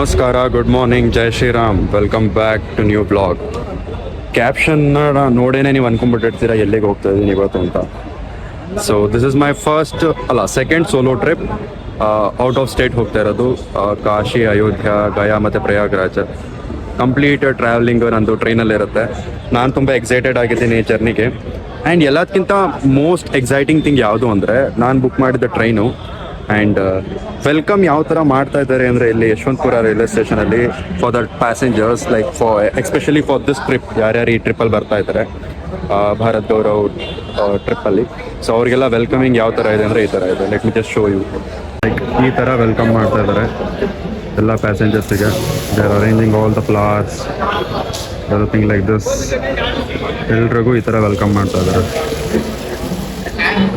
ನಮಸ್ಕಾರ, good morning, ಜೈ Shriram, welcome back to new vlog. ಕ್ಯಾಪ್ಷನ್ನ ನೋಡೇನೆ ನೀವು ಅನ್ಕೊಂಡ್ಬಿಟ್ಟಿರ್ತೀರ ಎಲ್ಲಿಗೆ ಹೋಗ್ತಾ ಇದ್ದೀನಿ ಇವತ್ತು ಅಂತ. So this is my second solo trip. Out of state ಹೋಗ್ತಾ ಇರೋದು. ಕಾಶಿ, ಅಯೋಧ್ಯ, ಗಯಾ ಮತ್ತು ಪ್ರಯಾಗ್ರಾಜ್. ಕಂಪ್ಲೀಟ್ ಟ್ರಾವೆಲಿಂಗ್ ನಂದು ಟ್ರೈನಲ್ಲಿರುತ್ತೆ. ನಾನು ತುಂಬ ಎಕ್ಸೈಟೆಡ್ ಆಗಿದ್ದೀನಿ ಈ ಜರ್ನಿಗೆ. ಆ್ಯಂಡ್ ಎಲ್ಲದಕ್ಕಿಂತ ಮೋಸ್ಟ್ ಎಕ್ಸೈಟಿಂಗ್ ಥಿಂಗ್ ಯಾವುದು ಅಂದರೆ, ನಾನು ಬುಕ್ ಮಾಡಿದ ಟ್ರೈನು. ಆ್ಯಂಡ್ ವೆಲ್ಕಮ್ ಯಾವ ಥರ ಮಾಡ್ತಾ ಇದ್ದಾರೆ ಅಂದರೆ, ಇಲ್ಲಿ ಯಶವಂತಪುರ ರೈಲ್ವೆ ಸ್ಟೇಷನಲ್ಲಿ for the passengers, like especially for this trip, ಯಾರ್ಯಾರು ಈ ಟ್ರಿಪ್ಪಲ್ಲಿ ಬರ್ತಾ ಇದ್ದಾರೆ ಭಾರತ್ ಗೌರವ್ ಟ್ರಿಪ್ಪಲ್ಲಿ. ಸೊ ಅವರಿಗೆಲ್ಲ ವೆಲ್ಕಮಿಂಗ್ ಯಾವ ಥರ ಇದೆ ಅಂದರೆ ಈ ಥರ ಇದೆ. Let me just show you. Like ಈ ಥರ ವೆಲ್ಕಮ್ ಮಾಡ್ತಾ ಇದ್ದಾರೆ ಎಲ್ಲ ಪ್ಯಾಸೆಂಜರ್ಸಿಗೆ. They are arranging all the flowers, everything like this. ಎಲ್ರಿಗೂ ಈ ಥರ ವೆಲ್ಕಮ್ ಮಾಡ್ತಾ ಇದ್ದಾರೆ.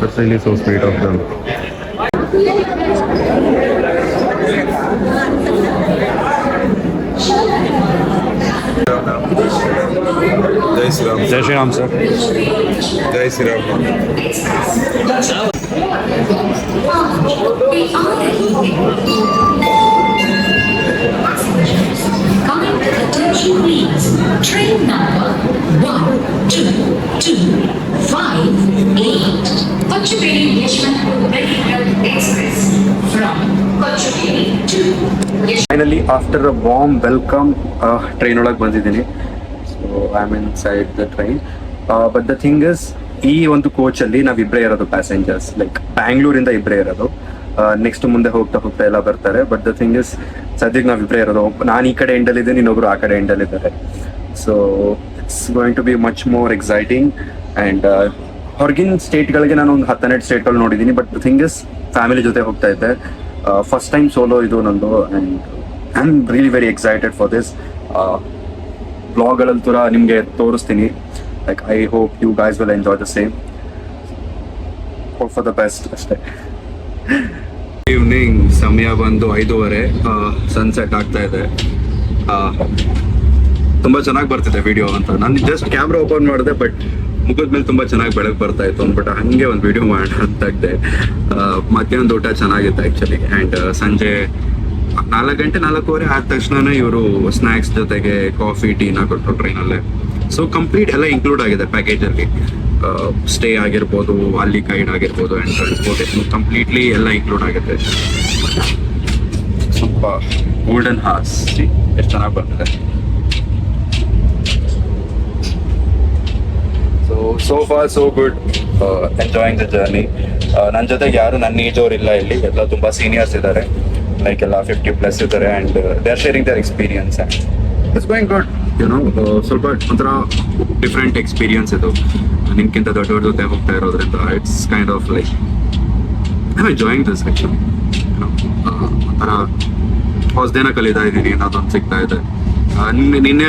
It's really so sweet of them. जय श्री राम. जय श्री राम सर. जय Shri Ram. Train number 1225 Kochubeli Yeshwanthpur Express from Kochubeli to finally after a warm welcome train ಒಳಗೆ ಬಂದಿದ್ದೀನಿ. So I am in side the train. But the thing is, ಈ ಒಂದು ಕೋಚಲ್ಲಿ ನಾವಿಬ್ಬರೇ ಇರೋದು passengers. Like ಬ್ಯಾಂಗ್ಳೂರಿಂದ ಇಬ್ಬರೇ ಇರೋದು. ನೆಕ್ಸ್ಟ್ ಮುಂದೆ ಹೋಗ್ತಾ ಹೋಗ್ತಾ ಎಲ್ಲ ಬರ್ತಾರೆ. ಬಟ್ ದ ಥಿಂಗ್ ಇಸ್, ಸದ್ಯಕ್ಕೆ ನಾವಿಬ್ಬರೇ ಇರೋದು. ನಾನು ಈ ಕಡೆ ಎಂಡಲ್ಲಿದ್ದೀನಿ, ಇನ್ನೊಬ್ರು ಆ ಕಡೆ ಎಂಡಲ್ಲಿದ್ದಾರೆ. So it's going to be much more exciting. And ಹೊರಗಿನ ಸ್ಟೇಟ್ಗಳಿಗೆ ನಾನು ಒಂದು 10-12 ಸ್ಟೇಟ್ಗಳು ನೋಡಿದ್ದೀನಿ. But the thing is, family ಜೊತೆ ಹೋಗ್ತಾ ಇದ್ದೆ. ಫಸ್ಟ್ ಟೈಮ್ ಸೋಲೋ ಇದು ನಂದು. And I am really very excited for this. ಬ್ಲಾಗ್ಗಳಲ್ಲಿ ಥರ ನಿಮಗೆ ತೋರಿಸ್ತೀನಿ. Like I hope you guys will enjoy the same. Hope for the best ಅಷ್ಟೇ. ಈವ್ನಿಂಗ್ ಸಮಯ ಬಂದು 5:30. ಸನ್ಸೆಟ್ ಆಗ್ತಾ ಇದೆ. ತುಂಬ ಚೆನ್ನಾಗಿ ಬರ್ತಿದೆ ವಿಡಿಯೋ ಅಂತ. ನಾನು ಜಸ್ಟ್ ಕ್ಯಾಮ್ರಾ ಓಪನ್ ಮಾಡಿದೆ, ಬಟ್ ಮುಗಿದ್ಮೇಲೆ ತುಂಬ ಚೆನ್ನಾಗಿ ಬೆಳಕು ಬರ್ತಾ ಇತ್ತು ಅಂದ್ಬಿಟ್ಟು ಹಾಗೆ ಒಂದು ವಿಡಿಯೋ ಮಾಡೋಣ ಅಂತ ಇದ್ದೆ. ಮಧ್ಯಾಹ್ನದ ಊಟ ಚೆನ್ನಾಗಿತ್ತು ಆ್ಯಕ್ಚುಲಿ. ಆ್ಯಂಡ್ ಸಂಜೆ 4 ಗಂಟೆ 4:15 ಆದ ತಕ್ಷಣ ಇವರು ಸ್ನ್ಯಾಕ್ಸ್ ಜೊತೆಗೆ ಕಾಫಿ, ಟೀನ ಕೊಟ್ಟರು ಟ್ರೈನಲ್ಲೇ. ಸೊ ಕಂಪ್ಲೀಟ್ ಎಲ್ಲ ಇನ್ಕ್ಲೂಡ್ ಆಗಿದೆ ಪ್ಯಾಕೇಜಲ್ಲಿ. ಸ್ಟೇ ಆಗಿರ್ಬೋದು, ಅಲ್ಲಿ ಗೈಡ್ ಆಗಿರ್ಬೋದು, ಆ್ಯಂಡ್ ಟ್ರಾನ್ಸ್ಪೋರ್ಟೇಷನ್ ಕಂಪ್ಲೀಟ್ಲಿ ಎಲ್ಲ ಇನ್ಕ್ಲೂಡ್ ಆಗುತ್ತೆ. ಸ್ವಲ್ಪ ಗೋಲ್ಡನ್ ಹಾರ್ಸ್ ಎಷ್ಟು ಚೆನ್ನಾಗಿ ಬರ್ತದೆ. So for so good, enjoying the journey. ನನ್ನ ಜೊತೆಗೆ ಯಾರು ನನ್ನ ಏಜ್ ಅವ್ರು ಇಲ್ಲ ಇಲ್ಲಿ. ಎಲ್ಲ ತುಂಬ ಸೀನಿಯರ್ಸ್ ಇದ್ದಾರೆ. ಲೈಕ್ ಎಲ್ಲ 50+ ಇದ್ದಾರೆ. And they are sharing their experience. And it's going good. ಸ್ವಲ್ಪ ಒಂಥರ ಡಿಫ್ರೆಂಟ್ ಎಕ್ಸ್ಪೀರಿಯನ್ಸ್ ಇದು. ನಿಮ್ಗಿಂತ ದೊಡ್ಡವ್ರ ಜೊತೆ ಹೋಗ್ತಾ ಇರೋದ್ರಿಂದ it's kind of like I am enjoying this actually. ಒಂಥರ ಹೊಸದೇನ ಕಲಿತಾ ಇದ್ದೀನಿ, ಅನ್ನೋದೊಂದು ಸಿಗ್ತಾ ಇದೆ. ನಿನ್ನ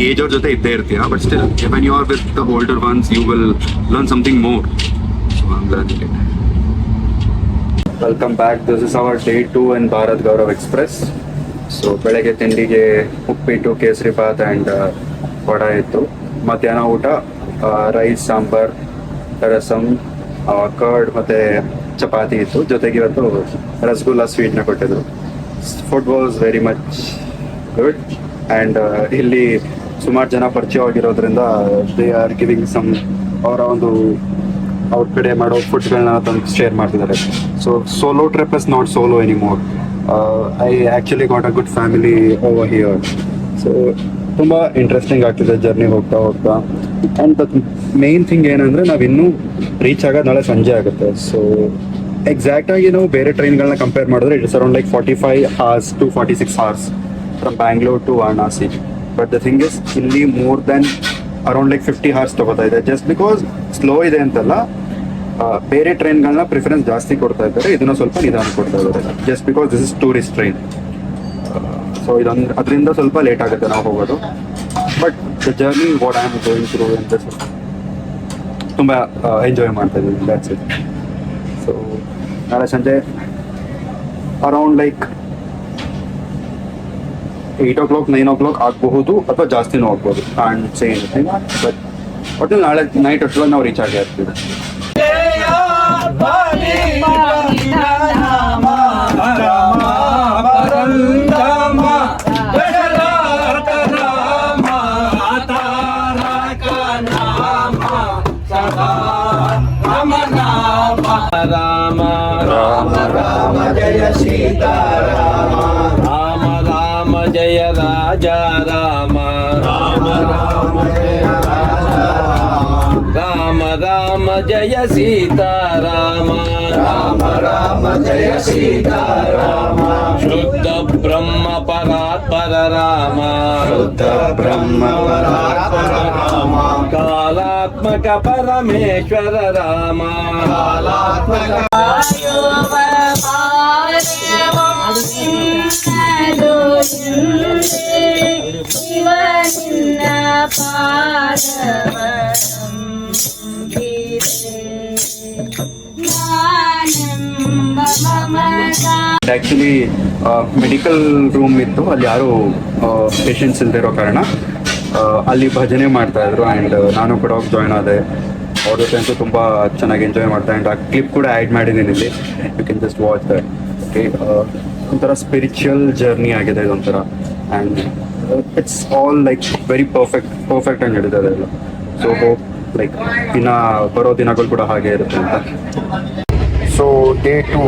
ಏಜ್ ಅವ್ರ ಜೊತೆ ಇದ್ದೇ ಇರ್ತೀಯ, but still when you are with the older ones you will learn something more. So I am learning it. Welcome back. This is our day 2 in Bharat Gaurav express. So ಬೆಳಗ್ಗೆ ತಿಂಡಿಗೆ ಉಪ್ಪಿಟ್ಟು, ಕೇಸರಿ ಬಾತ್ ಆ್ಯಂಡ್ ವಡ ಇತ್ತು. ಮಧ್ಯಾಹ್ನ ಊಟ ರೈಸ್, ಸಾಂಬಾರ್, ರಸಮ್, ಕರ್ಡ್ ಮತ್ತು ಚಪಾತಿ ಇತ್ತು. ಜೊತೆಗೆ ಇವತ್ತು ರಸಗುಲ್ಲ ಸ್ವೀಟ್ನ ಕೊಟ್ಟಿದ್ರು. Food was very much good. And ಇಲ್ಲಿ ಸುಮಾರು ಜನ ಪರಿಚಯವಾಗಿರೋದ್ರಿಂದ ದೇ ಆರ್ ಗಿವಿಂಗ್ ಸಮ್ ಅವರ ಒಂದು ಅವ್ರ ಕಡೆ ಮಾಡೋ ಫುಡ್ಗಳನ್ನ ತಂದು ಶೇರ್ ಮಾಡ್ತಿದ್ದಾರೆ. So solo trip is not solo anymore. I actually got a good family over here. So ತುಂಬ ಇಂಟ್ರೆಸ್ಟಿಂಗ್ ಆಗ್ತಿದೆ ಜರ್ನಿ ಹೋಗ್ತಾ ಹೋಗ್ತಾ. ಆ್ಯಂಡ್ ದ ಮೇನ್ ಥಿಂಗ್ ಏನಂದರೆ, ನಾವಿನ್ನೂ ರೀಚ್ ಆಗೋದು ನಾಳೆ ಸಂಜೆ ಆಗುತ್ತೆ. ಸೊ ಎಕ್ಸಾಕ್ಟಾಗಿ ನಾವು ಬೇರೆ ಟ್ರೈನ್ಗಳನ್ನ ಕಂಪೇರ್ ಮಾಡಿದ್ರೆ it's around like 45 hours to 46 hours from Bangalore to Varanasi. But the thing is, ಇಲ್ಲಿ more than around like 50 hours ತಗೋತಾ ಇದೆ. ಜಸ್ಟ್ ಬಿಕಾಸ್ ಸ್ಲೋ ಇದೆ ಅಂತಲ್ಲ, ಬೇರೆ ಟ್ರೈನ್ಗಳನ್ನ ಪ್ರಿಫರೆನ್ಸ್ ಜಾಸ್ತಿ ಕೊಡ್ತಾ ಇದ್ದಾರೆ, ಇದನ್ನ ಸ್ವಲ್ಪ ನಿಧಾನ ಕೊಡ್ತಾ ಇದ್ದಾರೆ. Just because this is tourist train. So ಅದರಿಂದ ಸ್ವಲ್ಪ ಲೇಟ್ ಆಗುತ್ತೆ ನಾವು ಹೋಗೋದು. But the journey what I am going through ಅಂತ ತುಂಬ ಎಂಜಾಯ್ ಮಾಡ್ತಾ ಇದ್ದೀವಿ. That's it. ಸೊ ನಾಳೆ ಸಂಜೆ ಅರೌಂಡ್ ಲೈಕ್ 8 o'clock 9 o'clock ಆಗಬಹುದು, ಅಥವಾ ಜಾಸ್ತಿನೂ ಆಗ್ಬೋದು. ಆ್ಯಂಡ್ ಸೇ ಎನಿಥಿಂಗ್, ಬಟ್ ಒಟ್ಟು ನಾಳೆ ನೈಟ್ ಅಷ್ಟೊಳಗೆ ನಾವು ರೀಚ್ ಆಗೇ ಆಗ್ತೀವಿ. Rama ರಾಮ ರಾಮ ರಾಮ ಜಯ ಸೀತಾರಾಮ ರಾಮ ರಾಮ ಜಯ ರಾಜ ರಾಮ ರಾಮ ರಾಮ ಜಯ ರಾಮ ರಾಮ ಜಯ ಸೀತಾರಾಮ ರಾಮ ರಾಮ ಜಯ ಸೀತಾರಾಮ ಶುದ್ಧ ಬ್ರಹ್ಮ ಪರಾತ್ಪರ ರಾಮ ಶುದ್ಧ ಬ್ರಹ್ಮ ಪರಾತ್ಪರ ರಾಮ ಕಾಲಾತ್ಮಕ ಪರಮೇಶ್ವರ ರಾಮ ಕಾಲಾತ್ಮಕ ಆ್ಯಕ್ಚುಲಿ ಮೆಡಿಕಲ್ ರೂಮ್ ಇತ್ತು, ಅಲ್ಲಿ ಯಾರು ಪೇಷಂಟ್ಸ್ ಇಲ್ಲದೆ ಇರೋ ಕಾರಣ ಅಲ್ಲಿ ಭಜನೆ ಮಾಡ್ತಾ ಇದ್ರು. ಆ್ಯಂಡ್ ನಾನು ಕೂಡ ಹೋಗಿ ಜಾಯ್ನ್ ಆದೆ. ಅವ್ರ ಜೊತೆ ಅಂತೂ ತುಂಬ ಚೆನ್ನಾಗಿ ಎಂಜಾಯ್ ಮಾಡ್ತಾ. ಆ್ಯಂಡ್ ಆ ಕ್ಲಿಪ್ ಕೂಡ ಆ್ಯಡ್ ಮಾಡಿದ್ದೀನಿ ಇಲ್ಲಿ, you can just watch that. Okay, ಒಂಥರ ಸ್ಪಿರಿಚುವಲ್ ಜರ್ನಿ ಆಗಿದೆ ಇದೊಂಥರ. And it's all like very perfect ಆಗಿ ನಡೀತದೆ ಎಲ್ಲ. ಸೊ ಹೋಪ್ ಲೈಕ್ ಬರೋ ದಿನಗಳು ಕೂಡ ಹಾಗೆ ಇರುತ್ತೆ ಅಂತ. ಸೊ ಡೇ 2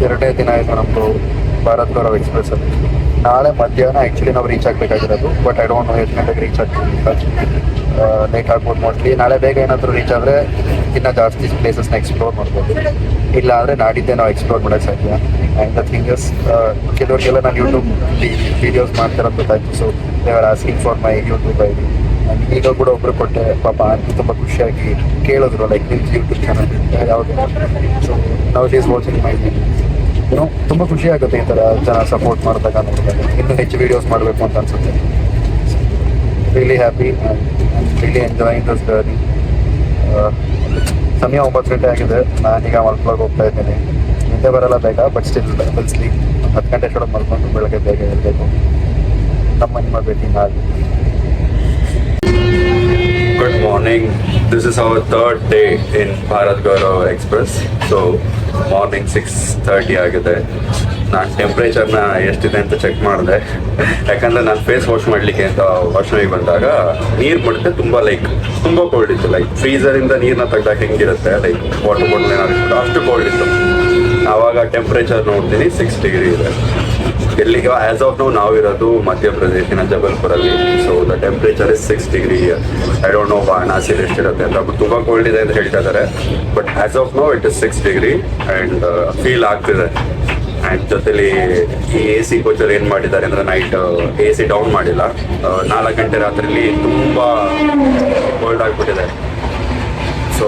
ಎರಡನೇ ದಿನ ಆಯಿತು ನಮ್ಮದು ಭಾರತ್ ಗೌರವ್ ಎಕ್ಸ್ಪ್ರೆಸ್ಸಲ್ಲಿ. ನಾಳೆ ಮಧ್ಯಾಹ್ನ ಆ್ಯಕ್ಚುಲಿ ನಾವು ರೀಚ್ ಆಗಬೇಕಾಗಿರೋದು, ಬಟ್ ಐ ಡೋಂಟ್ ನೋ ಎಷ್ಟು ಗಂಟೆಗೆ ರೀಚ್ ಆಗ್ತೀವಿ. ಲೇಟ್ ಆಗ್ಬೋದು ಮೋಸ್ಟ್ಲಿ. ನಾಳೆ ಬೇಗ ಏನಾದರೂ ರೀಚ್ ಆದರೆ ಇನ್ನೂ ಜಾಸ್ತಿ ಪ್ಲೇಸಸ್ನ ಎಕ್ಸ್ಪ್ಲೋರ್ ಮಾಡ್ಬೋದು. ಇಲ್ಲ ಅಂದರೆ ನಾಡಿದ್ದೇ ನಾವು ಎಕ್ಸ್ಪ್ಲೋರ್ ಮಾಡೋಕ್ಕೆ ಸಾಧ್ಯ. ಆ್ಯಂಡ್ ದ ಥಿಂಗ್ ಇಸ್, ಕೆಲವರಿಗೆಲ್ಲ ನಾನು ಯೂಟ್ಯೂಬ್ ವೀಡಿಯೋಸ್ ಮಾಡ್ತಿರೋದು ಗೊತ್ತಾಯ್ತು. So they are asking for my YouTube I D. And ಈಗ ಕೂಡ ಒಬ್ಬರು ಕೊಟ್ಟೆ, ಪಾಪ ಅಂತ ತುಂಬ ಖುಷಿಯಾಗಿ ಕೇಳಿದ್ರು, ಲೈಕ್ ನಿಮ್ಮ ಯೂಟ್ಯೂಬ್ ಚಾನಲ್ ಯಾವುದು. ಸೊ ನಾವು ಈಸ್ ವಾಚಿಂಗ್ ಮೈ ಏನೋ ತುಂಬ ಖುಷಿ ಆಗುತ್ತೆ ಈ ಥರ ಜನ ಸಪೋರ್ಟ್ ಮಾಡಿದಾಗ, ನೋಡಿದಾಗ. ಇನ್ನೂ ಹೆಚ್ಚು ವೀಡಿಯೋಸ್ ಮಾಡಬೇಕು ಅಂತ ಅನಿಸುತ್ತೆ. Really happy and really enjoying this journey. ಸಮಯ 9 ಗಂಟೆ ಆಗಿದೆ. ನಾನೀಗ ಮಲ್ಕೊಳ್ಳೋಕೆ ಹೋಗ್ತಾ ಇದ್ದೀನಿ. ನಿದ್ದೆ ಬರಲ್ಲ ಬೇಗ, ಬಟ್ ಸ್ಟಿಲ್ ವಿಲ್ ಸ್ಲೀಪ್. 10 ಗಂಟೆ ಅಷ್ಟೊಳಗೆ ಮಲ್ಕೊಂಡು ಬೆಳಗ್ಗೆ ಬೇಗ ಇರಬೇಕು. ನಿಮ್ಮ ಭೇಟಿ ನಾಳೆ. Good morning. This is our third day in Bharat Gaurav Express. So morning 6:30 ಆಗಿದೆ. ನಾನು ಟೆಂಪ್ರೇಚರ್ನ ಎಷ್ಟಿದೆ ಅಂತ ಚೆಕ್ ಮಾಡಿದೆ. ಯಾಕಂದರೆ ನಾನು ಫೇಸ್ ವಾಶ್ ಮಾಡಲಿಕ್ಕೆ ಅಂತ ವಾಶ್ರೂಮಿಗೆ ಬಂದಾಗ ನೀರು ಮುಟ್ಟಿದೆ. ತುಂಬ ಕೋಲ್ಡ್ ಇತ್ತು. ಲೈಕ್ ಫ್ರೀಸರಿಂದ ನೀರನ್ನ ತೆಗ್ದಾಗ ಹೆಂಗಿರುತ್ತೆ, ಲೈಕ್ ವಾಟರ್ ಬಾಟಲ್ ಏನಾದ್ರು ಅಷ್ಟು ಕೋಲ್ಡ್ ಇತ್ತು. ಆವಾಗ ಟೆಂಪ್ರೇಚರ್ ನೋಡ್ತೀನಿ 6 ಡಿಗ್ರಿ ಇದೆ. ಎಲ್ಲಿಗೆ ಆ್ಯಸ್ ಆಫ್ ನಾವಿರೋದು ಮಧ್ಯಪ್ರದೇಶಿನ ಜಬಲ್ಪುರಲ್ಲಿ. So the temperature is 6 degree. I don't know ವಾರಣಾಸಿಲಿ ಎಷ್ಟಿರುತ್ತೆ ಅಂತ. ಬಟ್ ತುಂಬ ಕೋಲ್ಡ್ ಇದೆ ಅಂತ ಹೇಳ್ತಾ ಇದ್ದಾರೆ. But as of now it is 6 degree and feel ಆಗ್ತಿದೆ. ಆ್ಯಂಡ್ ಜೊತೆಲಿ ಈ ಎ ಸಿ ಕೋಚರ್ ಏನು ಮಾಡಿದ್ದಾರೆ ಅಂದರೆ ನೈಟ್ ಎ ಸಿ ಡೌನ್ ಮಾಡಿಲ್ಲ. 4 ಗಂಟೆ ರಾತ್ರಿಲಿ ತುಂಬ ಕೋಲ್ಡ್ ಆಗಿಬಿಟ್ಟಿದೆ. ಸೊ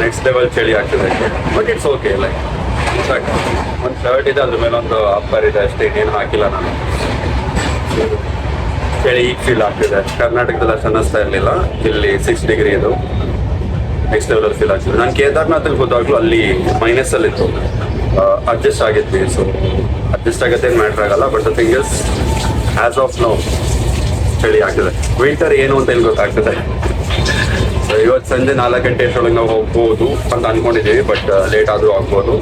ನೆಕ್ಸ್ಟ್ ಲೆವೆಲ್ ಚಳಿ ಆಗ್ತಿದೆ. But it's okay. ಲೈಕ್ ಒಂದು ಶರ್ಟ್ ಇದೆ, ಅದ್ರ ಮೇಲೆ ಒಂದು ಅಪ್ಪರ್ ಇದೆ ಅಷ್ಟೇ, ಇನ್ನೇನು ಹಾಕಿಲ್ಲ ನಾನು. ಚಳಿ ಈಗ ಫೀಲ್ ಆಗ್ತಿದೆ. ಕರ್ನಾಟಕದಲ್ಲಿ ಅಷ್ಟು ಅನ್ನಿಸ್ತಾ ಇರಲಿಲ್ಲ. ಇಲ್ಲಿ 6 ಡಿಗ್ರಿ ಇದು ನೆಕ್ಸ್ಟ್ ಲೆವೆಲಲ್ಲಿ ಫೀಲ್ ಆಗ್ತಿದೆ. ನಾನು ಕೇದಾರ್ನಾಥಲ್ಲಿ ಹೋದಾಗಲೂ ಅಲ್ಲಿ ಮೈನಸ್ಸಲ್ಲಿತ್ತು. ಅಡ್ಜಸ್ಟ್ ಆಗಿದ್ವಿ. ಸೊ ಅಡ್ಜಸ್ಟ್ ಆಗುತ್ತೆ ಏನು ಮ್ಯಾಟ್ರ್ ಆಗಲ್ಲ. But the thing is as of no ಚಳಿ ಆಗ್ತಿದೆ. ವಿಂಟರ್ ಏನು ಅಂತ ಇಲ್ಲಿ ಗೊತ್ತಾಗ್ತದೆ. ಸೊ ಇವತ್ತು ಸಂಜೆ 4 ಗಂಟೆ ಅಷ್ಟರೊಳಗೆ ನಾವು ಹೋಗ್ಬೋದು ಅಂತ ಅಂದ್ಕೊಂಡಿದ್ದೀವಿ. ಬಟ್ ಲೇಟ್ ಆದರೂ ಆಗ್ಬೋದು.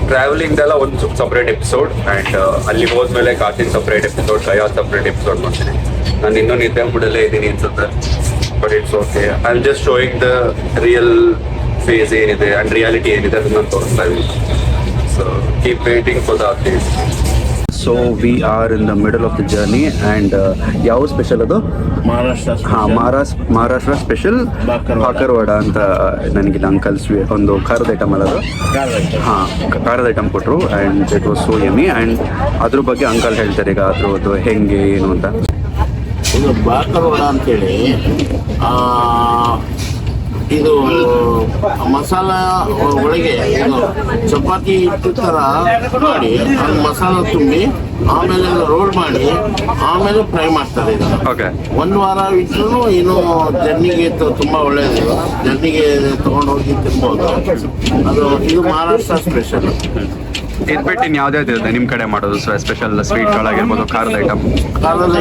ಟ್ರಾವೆಲಿಂಗ್ದೆಲ್ಲ ಒಂದು ಸಪ್ರೇಟ್ ಎಪಿಸೋಡ್. ಆ್ಯಂಡ್ ಅಲ್ಲಿ ಹೋದ್ಮೇಲೆ ಕಾಸಿನ ಸಪ್ರೇಟ್ ಎಪಿಸೋಡ್, ಕೈಯಾದ ಸಪ್ರೇಟ್ ಎಪಿಸೋಡ್ ಮಾಡ್ತೀನಿ. ನಾನು ಇನ್ನೂ ನಿದ್ದೆ ಬಿಡಲೇ ಇದ್ದೀನಿ ಅನ್ಸುತ್ತೆ. But it's okay. I am just showing the real face ಏನಿದೆ ಆ್ಯಂಡ್ ರಿಯಾಲಿಟಿ ಏನಿದೆ ಅದನ್ನು ತೋರಿಸ್ತಾ ಇದ್ದೀನಿ. So keep waiting for the updates. So we are in the middle of the journey. And ಯಾವ ಸ್ಪೆಷಲ್ ಅದು? ಮಹಾರಾಷ್ಟ್ರ ಸ್ಪೆಷಲ್ ಬಾಕರ್ವಾಡ ಅಂತ ನನಗೆ ಅಂಕಲ್ ಒಂದು ಖಾರದ ಐಟಮ್ ಅಲ್ಲ ಅದು. ಖಾರದ ಐಟಮ್ ಕೊಟ್ಟರು. And it was so yummy. And ಅದ್ರ ಬಗ್ಗೆ ಅಂಕಲ್ ಹೇಳ್ತಾರೆ ಈಗ ಅದ್ರದ್ದು ಹೆಂಗೆ ಏನು ಅಂತ. ಇದು ಬಾಕರ್ವಾಡ ಅಂತೇಳಿ ಇದು ಮಸಾಲ ಒಳಗೆ ಇದು ಚಪಾತಿ ಹಿಟ್ಟು ಥರ ಮಾಡಿ ಅದು ಮಸಾಲ ತುಂಬಿ ಆಮೇಲೆ ರೋಲ್ ಮಾಡಿ ಆಮೇಲೆ ಫ್ರೈ ಮಾಡ್ತಾರೆ. ಇದನ್ನು ಓಕೆ, 1 ವಾರ ಇಟ್ಟರು ಏನು ಜರ್ನಿಗೆ ತುಂಬ ಒಳ್ಳೆಯದು. ಜರ್ನಿಗೆ ತೊಗೊಂಡೋಗಿ ತಿನ್ಬೋದು. ಅದು ಇದು ಮಹಾರಾಷ್ಟ್ರ ಸ್ಪೆಷಲ್. ಇದು ಬಿಟ್ಟು ಇನ್ನು ಯಾವ್ದು ಇರುತ್ತೆ ನಿಮ್ಮ ಕಡೆ ಮಾಡೋದು ಸ್ಪೆಷಲ್ ಸ್ವೀಟ್ಗಳಾಗಿರ್ಬೋದು, ಖಾರದ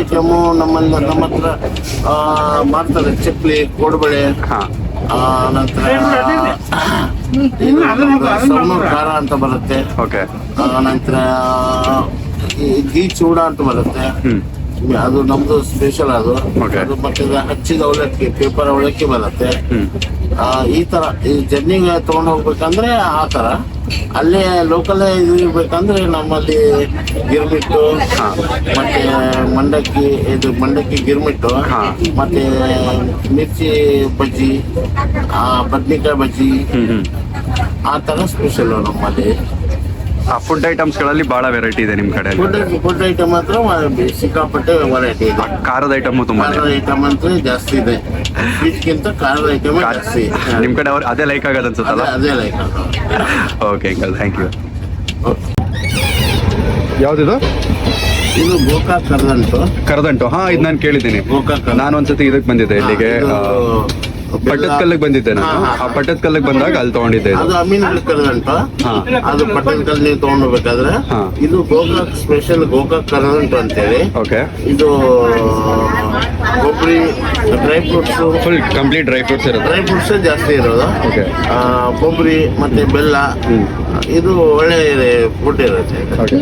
ಐಟಮು? ನಮ್ಮ ಹತ್ರ ಮಾಡ್ತಾರೆ. ಚಕ್ಲಿ, ಕೋಡುಬಳೆ, ನಂತರ ಸಣ್ಣೂರು ಖಾರ ಅಂತ ಬರುತ್ತೆ. ಓಕೆ. ನಂತರ ಘೀ ಚೂಡ ಅಂತ ಬರುತ್ತೆ. ಅದು ನಮ್ದು ಸ್ಪೆಷಲ್ ಅದು. Okay. ಅದು ಮತ್ತೆ ಹಚ್ಚಿದ ಅವಲಕ್ಕಿ, ಪೇಪರ್ ಅವಲಕ್ಕಿ ಬರುತ್ತೆ. ಈ ತರ ಈ ಜರ್ನಿಗೆ ತಗೊಂಡು ಹೋಗ್ಬೇಕಂದ್ರೆ ಆ ತರ. ಅಲ್ಲೇ ಲೋಕಲ್ ಇದು ಇರ್ಬೇಕಂದ್ರೆ ನಮ್ಮಲ್ಲಿ ಗಿರ್ಮಿಟ್ಟು, ಮತ್ತೆ ಮಂಡಕ್ಕಿ ಗಿರ್ಮಿಟ್ಟು, ಮತ್ತೆ ಮಿರ್ಚಿ ಬಜ್ಜಿ, ಬದ್ನಿಕಾಯಿ ಬಜ್ಜಿ, ಆ ತರ ಸ್ಪೆಷಲ್ ನಮ್ಮಲ್ಲಿ. ಫುಡ್ ಐಟಮ್ಸ್ಗಳಲ್ಲಿ ಭಾಳ ವೆರೈಟಿ ಇದೆ ನಿಮ್ಮ ಕಡೆ. ಫುಡ್ ಐಟಮ್ ಮಾತ್ರ ಸಿಕ್ಕಾಪಟ್ಟೆ ವೆರೈಟಿ ಇದೆ. ಖಾರದ ಐಟಮು ತುಂಬ ಖಾರದ ಐಟಮ್ ಅಂತ ಜಾಸ್ತಿ ಇದೆ. ಸ್ವೀಟ್ಗಿಂತ ಖಾರದ ಐಟಮ್ ಜಾಸ್ತಿ. ನಿಮ್ಮ ಕಡೆ ಅವ್ರು ಅದೇ ಲೈಕ್ ಆಗೋದು ಅನ್ಸುತ್ತಲ್ಲ. ಅದೇ like. Okay uncle, thank you. ಯಾವುದಿದು? ಇದು ಗೋಕಾಕ್ ಕರದಂಟು. ಹಾ, ಇದು ನಾನು ಕೇಳಿದ್ದೀನಿ. ಗೋಕಾಕ್ ನಾನು ಒಂದ್ಸತಿ ಇದಕ್ಕೆ ಬಂದಿದ್ದೆ, ಇಲ್ಲಿಗೆ ಪಟ್ಟದಕಲ್ಲಿಗೆ ಬಂದಿದ್ದೆ ನಾನು. ಆ ಪಟ್ಟದಕಲ್ಲಿಗೆ ಬಂದಾಗ ಅಲ್ಲಿ ತಗೊಂಡಿದ್ದೆ. ಅದು ಅಮೀನ್ಗಢ ಕರದಂಟು. ಅದು ಪಟ್ಟದಕಲ್ಲಿ ನೀವು ತಗೊಂಡ್ಬೇಕಾದ್ರೆ ಇದು ಗೋಕಾಕ್ ಸ್ಪೆಷಲ್ ಗೋಕಾಕ್ ಕರದಂಟು ಅಂತೇಳಿ. ಓಕೆ. ಇದು ಕೊಬ್ಬರಿ, dry fruits, full complete dry fruits ಇರುತ್ತೆ. ಡ್ರೈ ಫ್ರೂಟ್ಸ್ ಜಾಸ್ತಿ ಇರೋದು. ಓಕೆ. ಕೊಬ್ಬರಿ ಮತ್ತೆ ಬೆಲ್ಲ, ಇದು ಒಳ್ಳೆ ಫುಡ್ ಇರುತ್ತೆ. ಓಕೆ.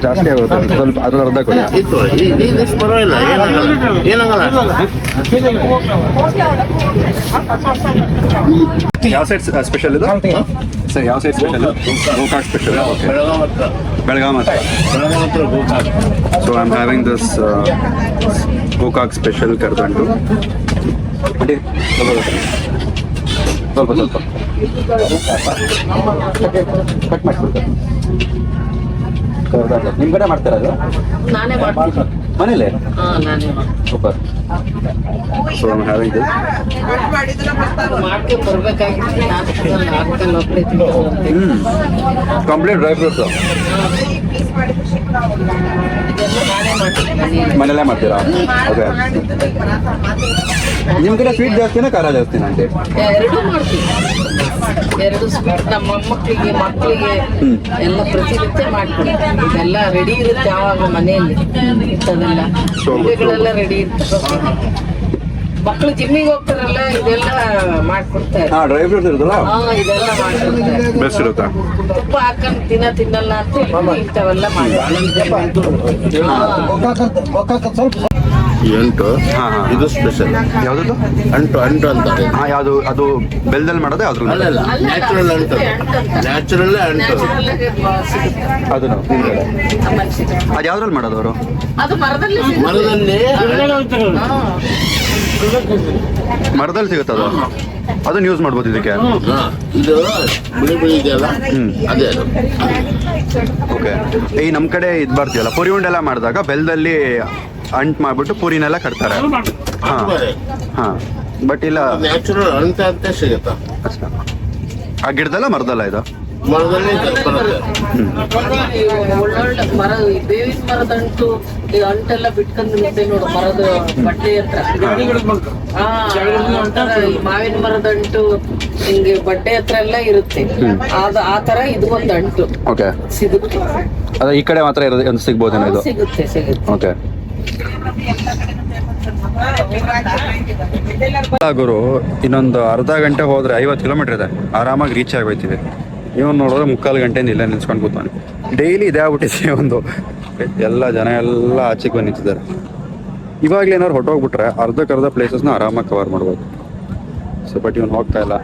ಜಾಸ್ತಿ ಆಗುತ್ತೆ ಸ್ವಲ್ಪ, ಅದ್ರ ಅರ್ಧ ಕೊಡಿ. ಇತ್ತು ಇದು ಪರವಾಗಿಲ್ಲ, ಏನಾಗಲ್ಲ. ಯಾವ ಸೈಡ್ ಸ್ಪೆಷಲ್ ಇದು ಸರ್? ಯಾವ side special? Gokak special. Okay. Belgaum ಹತ್ರ Gokak. So I am having this Gokak special karadantu. ಸ್ವಲ್ಪ ಸ್ವಲ್ಪ ಕಟ್ ಮಾಡಿಬಿಡ್ತಾರೆ. ನಿಮ್ಮ ಕಡೆ ಮಾಡ್ತಾರ ಅದು? ನಾನೇ ಮಾಡ್ತೀನಿ ಮನೇಲೆ? ನಾನೇ super. So I am having this. ಮಾಡ್ಕೊಂಡು ಬರ್ಬೇಕಾಗಿತ್ತು. ನಾನು ಆಗ್ತಲ್ಲ ಒಬ್ಬರೇ ತಿಂತೀನಿ. ಕಂಪ್ಲೀಟ್ ಡ್ರೈ ಫ್ರೂಟ್ಸು ಇದೆಲ್ಲ ನಾನೇ ಮಾಡ್ತೀನಿ. ಮನೇಲೆ ಮಾಡ್ತೀರಾ? ಓಕೆ. ನಿಮ್ಮ ಕಡೆ ಸ್ವೀಟ್ ಜಾಸ್ತಿನಾ ಖಾರ ಜಾಸ್ತಿನಾ ಅಂತೆ? ಎರಡೂ ಮಾಡ್ತೀವಿ. ಎರಡು ಸ್ವೀಟ್ ನಮ್ಮ ಮೊಮ್ಮಕ್ಕಳಿಗೆ, ಮಕ್ಕಳಿಗೆ ಎಲ್ಲ ಪ್ರತಿನಿತ್ಯ ಮಾಡ್ಕೊಡ್ತೀವಿ. ಇದೆಲ್ಲ ರೆಡಿ ಇರುತ್ತೆ ಯಾವಾಗ ಮನೆಯಲ್ಲಿ. ಇಂಥದೆಲ್ಲ ತಿಂಡಿಗಳೆಲ್ಲ ರೆಡಿ ಇರ್ತದೆ. ಮಕ್ಕಳು ಜಿಮ್ಮಿಗೆ ಹೋಗ್ತಾರಲ್ಲ, ಇದೆಲ್ಲ ಮಾಡ್ಕೊಡ್ತಾರೆ. ಹಾಂ, ಡ್ರೈ ಫ್ರೂಟ್ಸ್ ಇರುತ್ತಲ್ಲ, ಇದೆಲ್ಲ ಮಾಡ್ಕೊಡ್ತಾರೆ. ಬೆಸ್ಟ್ ಇರುತ್ತಾ? ತುಪ್ಪ ಹಾಕೊಂಡು ತಿನ್ನಲ್ಲ ಅಂತ ಇಂಥವೆಲ್ಲ ಮಾಡಿ. 8 ಇದು ಸ್ಪೆಷಲ್. ಯಾವುದದು? ಅಂಟು ಅಂತಾರೆ. ಹಾಂ, ಯಾವುದು ಅದು? ಬೆಲ್ದಲ್ಲಿ ಮಾಡೋದೇ ಅದ್ರ? ಅಲ್ಲ, ನ್ಯಾಚುರಲ್ ಅಂಟು. ನ್ಯಾಚುರಲ್ ಅಂಟು ಅದು ಅದು ಯಾವ್ದ್ರಲ್ಲಿ ಮಾಡೋದು ಅವರು? ಅದು ಮರದಲ್ಲಿ ಮರದಲ್ಲಿ ಸಿಗುತ್ತೆ ಅದು. ಅದನ್ನ ಯೂಸ್ ಮಾಡ್ಬೋದು ಇದಕ್ಕೆ. ಇದು ಬಿಳಿ ಇದೆಯಲ್ಲ, ಅದೇ ಅದು. ಓಕೆ. ಈ ನಮ್ಮ ಕಡೆ ಇದು ಬರ್ತೀವಲ್ಲ, ಪುರಿ ಉಂಡೆಲ್ಲ ಮಾಡಿದಾಗ ಬೆಲ್ಲದಲ್ಲಿ ಅಂಟ್ ಮಾಡ್ಬಿಟ್ಟು ಪುರಿನೆಲ್ಲ ಕಟ್ತಾರೆ. ಹಾಂ ಹಾಂ. ಬಟ್ ಇಲ್ಲ, ನ್ಯಾಚುರಲ್ ಅಂಟ ಅಂತ ಸಿಗುತ್ತಾ? ಆ ಗಿಡದಲ್ಲ ಮರದಲ್ಲ ಇದು? ಮರದಲ್ಲಿ ಬರುತ್ತೆ. ಒಳ್ಳೊಳ್ಳೆ ಮರ, ಬೇವಿನ ಮರದ ಅಂಟು, ಈ ಅಂಟೆಲ್ಲ ಬಿಟ್ಕೊಂಡಿರುತ್ತೆ ನೋಡು ಮರದ ಬಟ್ಟೆ ಹತ್ರ. ಒಂಥರ ಈ ಮಾವಿನ ಮರದ ಅಂಟು ಹಿಂಗೆ ಬಟ್ಟೆ ಹತ್ರ ಎಲ್ಲ ಇರುತ್ತೆ. ಆ ತರ ಇದು ಒಂದು ಅಂಟು. ಓಕೆ. ಸಿಗುತ್ತೆ. ಅದ ಈ ಕಡೆ ಮಾತ್ರ ಇರೋದು ಸಿಗ್ಬೋದೇನೋ ಇದು? ಸಿಗುತ್ತೆ. ಓಕೆ. ಗುರು, ಇನ್ನೊಂದು ಅರ್ಧ ಗಂಟೆ ಹೋದ್ರೆ 50 ಕಿಲೋಮೀಟರ್ ಇದೆ, ಆರಾಮಾಗಿ ರೀಚ್ ಆಗೋಯ್ತೀವಿ. ಇವನು ನೋಡಿದ್ರೆ 3/4 ಗಂಟೆಯಿಂದ ಇಲ್ಲೇ ನಿಲ್ಸ್ಕೊಂಡು ಕೂತಾನೆ. ಡೈಲಿ ಇದೇ ಆಗ್ಬಿಟ್ಟಿದೆ ಒಂದು. ಎಲ್ಲ ಜನ ಎಲ್ಲ ಆಚೆಗೆ ಬಂದು ನಿಂತಿದ್ದಾರೆ. ಇವಾಗಲೇ ಏನಾದ್ರು ಹೊಟ್ಟೋಗ್ಬಿಟ್ರೆ ಅರ್ಧಕ್ಕರ್ಧ ಪ್ಲೇಸಸ್ನ ಆರಾಮಾಗಿ ಕವರ್ ಮಾಡ್ಬೋದು. ಸೊ ಬಟ್ ಇವನು ಹೋಗ್ತಾ ಇಲ್ಲ,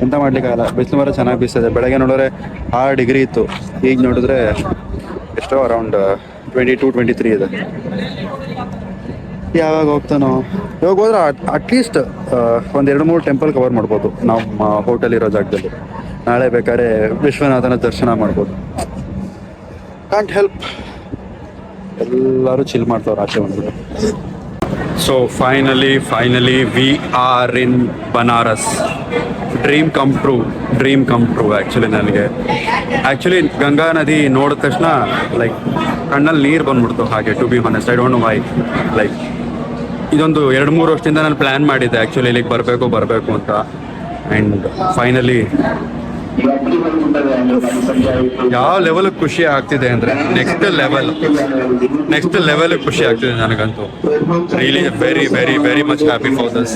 ಎಂತ ಮಾಡ್ಲಿಕ್ಕಾಗಲ್ಲ. ಬಿಸಿಲು ಮರ ಚೆನ್ನಾಗಿ ಬೀಸ್ತಿದೆ. ಬೆಳಗ್ಗೆ ನೋಡಿದ್ರೆ 6 ಡಿಗ್ರಿ ಇತ್ತು, ಈಗ ನೋಡಿದ್ರೆ ಎಷ್ಟೋ ಅರೌಂಡ್ 22-23 ಇದೆ. ಯಾವಾಗ ಹೋಗ್ತಾನೋ? ಇವಾಗ ಹೋದ್ರೆ ಅಟ್ಲೀಸ್ಟ್ ಒಂದು 2-3 ಟೆಂಪಲ್ ಕವರ್ ಮಾಡ್ಬೋದು ನಮ್ಮ ಹೋಟೆಲ್ ಇರೋ ಜಾಗದಲ್ಲಿ. ನಾಳೆ ಬೇಕಾದ್ರೆ ವಿಶ್ವನಾಥನ ದರ್ಶನ ಮಾಡ್ಬೋದು. ಕಾಂಟ್ ಹೆಲ್ಪ್, ಎಲ್ಲರೂ ಚಿಲ್ ಮಾಡ್ತಾವ್ರು ಆಚೆ ಬಂದ್ಬಿಟ್ಟು. So finally we are in Banaras. Dream come true actually. ನನಗೆ ಗಂಗಾ ನದಿ ನೋಡಿದ ತಕ್ಷಣ ಲೈಕ್ ಕಣ್ಣಲ್ಲಿ ನೀರು ಬಂದ್ಬಿಡ್ತು ಹಾಗೆ. To be honest, I don't know why. Like ಇದೊಂದು 2-3 ವರ್ಷದಿಂದ ನಾನು ಪ್ಲ್ಯಾನ್ ಮಾಡಿದ್ದೆ ಆ್ಯಕ್ಚುಲಿ ಇಲ್ಲಿಗೆ ಬರಬೇಕು ಅಂತ. ಆ್ಯಂಡ್ ಫೈನಲಿ ಯಾವ ಲೆವೆಲ್ಗೆ ಖುಷಿ ಆಗ್ತಿದೆ ಅಂದರೆ ನೆಕ್ಸ್ಟ್ ಲೆವೆಲ್ ಖುಷಿ ಆಗ್ತಿದೆ ನನಗಂತೂ. Really very very very much happy for this.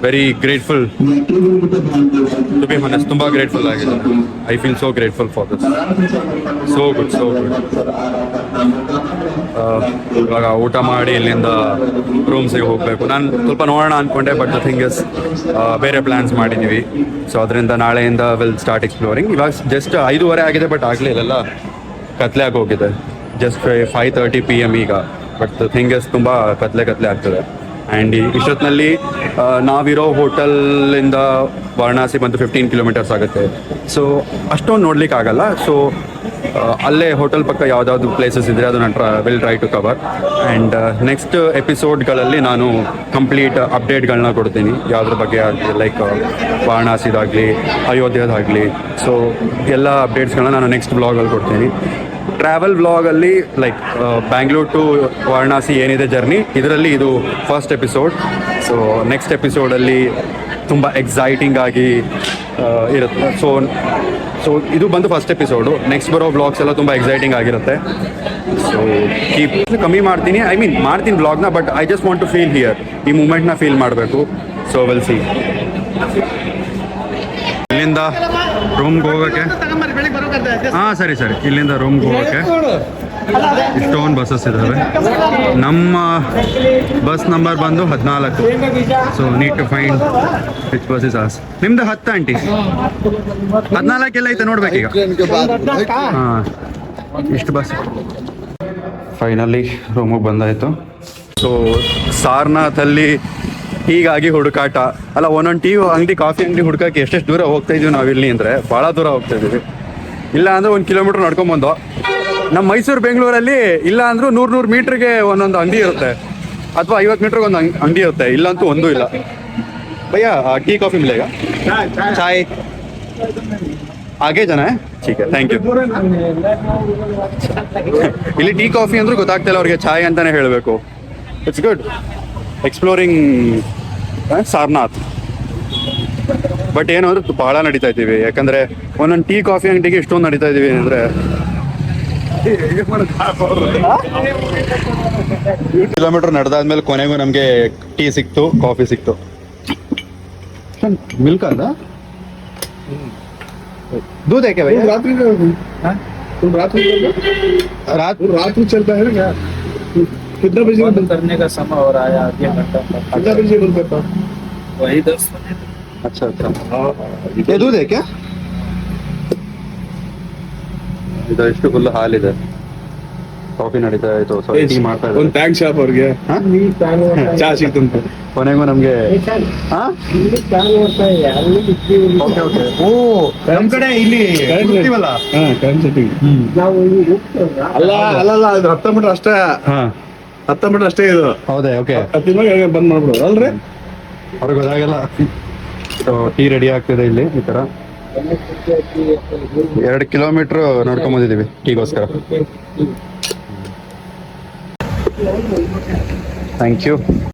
Very grateful to be honest. ತುಂಬ ಗ್ರೇಟ್ಫುಲ್ ಆಗಿದೆ. I feel so grateful for this. So good, so good. ಇವಾಗ ಊಟ ಮಾಡಿ ಇಲ್ಲಿಂದ ರೂಮ್ಸಿಗೆ ಹೋಗಬೇಕು. ನಾನು ಸ್ವಲ್ಪ ನೋಡೋಣ ಅಂದ್ಕೊಂಡೆ, ಬಟ್ ದ ಥಿಂಗ್ ಇಸ್ ಬೇರೆ ಪ್ಲ್ಯಾನ್ಸ್ ಮಾಡಿದ್ದೀವಿ. ಸೊ ಅದರಿಂದ ನಾಳೆಯಿಂದ ವಿಲ್ ಸ್ಟಾರ್ಟ್ ಎಕ್ಸ್ಪ್ಲೋರಿಂಗ್. ಇವಾಗ ಜಸ್ಟ್ 5:30 ಆಗಿದೆ, ಬಟ್ ಆಗಲೇ ಇಲ್ಲೆಲ್ಲ ಕತ್ಲೆ ಆಗಿ ಹೋಗಿದೆ. ಜಸ್ಟ್ 5:30 PM ಈಗ. ಬಟ್ ದ ಥಿಂಗ್ ಇಸ್ ತುಂಬ ಕತ್ಲೆ ಆಗ್ತದೆ. ಆ್ಯಂಡ್ ಇಷ್ಟೊತ್ತಿನಲ್ಲಿ ನಾವಿರೋ ಹೋಟೆಲಿಂದ ವಾರಣಾಸಿ ಬಂದು 15 ಕಿಲೋಮೀಟರ್ಸ್ ಆಗುತ್ತೆ. ಸೊ ಅಷ್ಟೊಂದು ನೋಡ್ಲಿಕ್ಕೆ ಆಗಲ್ಲ. ಸೊ ಅಲ್ಲೇ ಹೋಟೆಲ್ ಪಕ್ಕ ಯಾವುದಾದ್ರು ಪ್ಲೇಸಸ್ ಇದ್ದರೆ ಅದು ನಾನು will try to cover. And next ಎಪಿಸೋಡ್ಗಳಲ್ಲಿ ನಾನು ಕಂಪ್ಲೀಟ್ ಅಪ್ಡೇಟ್ಗಳನ್ನ ಕೊಡ್ತೀನಿ, ಯಾವುದ್ರ ಬಗ್ಗೆ ಆಗಲಿ, ಲೈಕ್ ವಾರಣಾಸಿದಾಗಲಿ, ಅಯೋಧ್ಯದಾಗಲಿ. ಸೊ ಎಲ್ಲ ಅಪ್ಡೇಟ್ಸ್ಗಳನ್ನ ನಾನು ನೆಕ್ಸ್ಟ್ ಬ್ಲಾಗಲ್ಲಿ ಕೊಡ್ತೀನಿ. ಟ್ರಾವೆಲ್ ವ್ಲಾಗಲ್ಲಿ ಲೈಕ್ ಬ್ಯಾಂಗ್ಳೂರ್ ಟು ವಾರಣಾಸಿ ಏನಿದೆ ಜರ್ನಿ, ಇದರಲ್ಲಿ ಇದು ಫಸ್ಟ್ ಎಪಿಸೋಡ್. ಸೊ ನೆಕ್ಸ್ಟ್ ಎಪಿಸೋಡಲ್ಲಿ ತುಂಬ ಎಕ್ಸೈಟಿಂಗ್ ಆಗಿ ಇರುತ್ತೆ. ಸೊ ಇದು ಬಂದು ಫಸ್ಟ್ ಎಪಿಸೋಡು. ನೆಕ್ಸ್ಟ್ ಬರೋ ವ್ಲಾಗ್ಸ್ ಎಲ್ಲ ತುಂಬ ಎಕ್ಸೈಟಿಂಗ್ ಆಗಿರುತ್ತೆ. ಸೊ ಕಮ್ಮಿ ಮಾಡ್ತೀನಿ, ಮಾಡ್ತೀನಿ ವ್ಲಾಗ್ನ, but I just want to feel here. ಈ ಮೂಮೆಂಟ್ನ ಫೀಲ್ ಮಾಡಬೇಕು. So will see. ಇಲ್ಲಿಂದ ರೂಮ್ಗೆ ಹೋಗೋಕ್ಕೆ ಹಾಂ ಸರಿ ಇಲ್ಲಿಂದ ರೂಮ್ಗೆ ಹೋಗೋಕ್ಕೆ ಇಷ್ಟೊಂದು ಬಸ್ಸಸ್ ಇದ್ದಾವೆ. ನಮ್ಮ ಬಸ್ ನಂಬರ್ ಬಂದು 14. So need to find which bus is us. ನಿಮ್ದು 10 ಆಂಟಿ, 14 ಐತೆ ನೋಡ್ಬೇಕೀಗ. ಹಾಂ, ಇಷ್ಟು ಬಸ್. ಫೈನಲಿ ರೂಮಿಗೆ ಬಂದಾಯಿತು. ಸೊ ಸಾರನಾಥಲ್ಲಿ ಹೀಗಾಗಿ ಹುಡುಕಾಟ ಅಲ್ಲ, ಒಂದೊಂದು ಟೀ ಅಂಗಡಿ, ಕಾಫಿ ಅಂಗಡಿ ಹುಡುಕಕ್ಕೆ ಎಷ್ಟೆಷ್ಟು ದೂರ ಹೋಗ್ತಾ ಇದೀವಿ ನಾವು ಇಲ್ಲಿ ಅಂದರೆ, ಭಾಳ ದೂರ ಹೋಗ್ತಾ ಇದ್ದೀವಿ. ಇಲ್ಲ ಅಂದರೆ 1 ಕಿಲೋಮೀಟ್ರ್ ನಡ್ಕೊಂಬಂದು. ನಮ್ಮ ಮೈಸೂರು ಬೆಂಗಳೂರಲ್ಲಿ ಇಲ್ಲ ಅಂದರೂ 100 ಮೀಟ್ರಿಗೆ ಒಂದೊಂದು ಅಂಗಡಿ ಇರುತ್ತೆ, ಅಥವಾ 50 ಮೀಟ್ರಿಗೆ ಒಂದು ಅಂಗಡಿ ಇರುತ್ತೆ. ಇಲ್ಲಂತೂ ಒಂದೂ ಇಲ್ಲ. ಭಯ್ಯ ಟೀ ಕಾಫಿ ಮಿಲೇಗ? ಚಾಯ್ ಹಾಗೆ ಜನ ठीक है, ಥ್ಯಾಂಕ್ ಯು. ಇಲ್ಲಿ ಟೀ ಕಾಫಿ ಅಂದ್ರೂ ಗೊತ್ತಾಗ್ತಿಲ್ಲ ಅವ್ರಿಗೆ, ಚಾಯ್ ಅಂತಾನೆ ಹೇಳಬೇಕು. It's good exploring Sarnath. But ಏನು ಅಂದ್ರೆ ಬಹಳ ನಡೀತಾ ಇದ್ದೀವಿ, ಯಾಕಂದ್ರೆ ಒಂದೊಂದು ಟೀ ಕಾಫಿ ಅಂಗಡಿಗೆ ಇಷ್ಟೊಂದು ನಡೀತಾ ಇದ್ದೀವಿ ಅಂದರೆ. ಕಿಲೋಮೀಟರ್ ನಡೆದಾದ್ಮೇಲೆ ಕೊನೆಗೂ ನಮಗೆ ಟೀ ಸಿಕ್ತು, ಕಾಫಿ ಸಿಕ್ತು. ಮಿಲ್ಕ್ ಅಲ್ಲ, दूध है क्या भैया? रात में चलता है ना क्या? कितना बजे बंद करने का समय हो रहा है, आधे घंटा कितना बजे बंद करता? वही 10 बजे। अच्छा ये दूध है क्या? ಇದಷ್ಟು ಫುಲ್ ಹಾಲಿದೆ, ಕಾಫಿ ನಡೀತಾ ಇತ್ತು, ಸ್ವಲ್ಪ ಟೀ ಮಾಡ್ತಾ ಒಂದು ಟ್ಯಾಂಕ್ ಶಾಪ್ ಅವ್ರಿಗೆ ಚಾ ಸಿಗ್ತಂತ. ಕೊನೆಗೂ ನಮ್ಗೆ ಓ ನಮ್ ಕಡೆ ಇಲ್ಲಿ ಅಲ್ಲ ಅದು 10 ಮೀಟರ್ ಅಷ್ಟೇ, 10 ಮೀಟರ್ ಅಷ್ಟೇ ಇದು. ಹೌದೇ? ಓಕೆ, 10 ಮೀಟರ್ ಬಂದ್ ಮಾಡ್ಬಿಡು ಅಲ್ರಿ, ಅವ್ರಿಗೆ ಗೊತ್ತಾಗಲ್ಲ. ಟೀ ರೆಡಿ ಆಗ್ತಿದೆ ಇಲ್ಲಿ ಈ ತರ. 2 ಕಿಲೋಮೀಟರ್ ನಡ್ಕೊಂಡ್ ಬಂದಿದ್ದೀವಿ ಟೀಗೋಸ್ಕರ. Thank you.